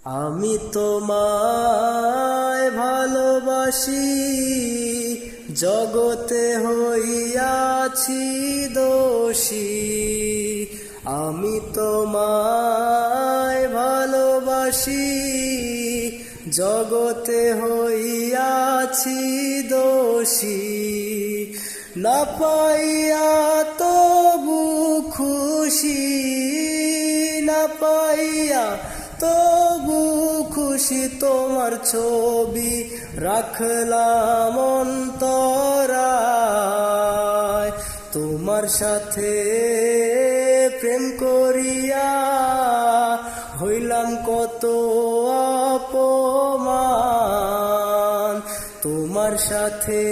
আমি তোমায় ভালোবাসি, জগতে হইয়াছি দোষী। আমি তোমায় ভালোবাসি, জগতে হইয়াছি দোষী। না পাইয়া তবু খুশি, না পাইয়া তবু খুশি। তোমার ছবি রাখলাম অন্তরায়, তোমার সাথে প্রেম করিয়া হইলাম কত অপমান। তোমার সাথে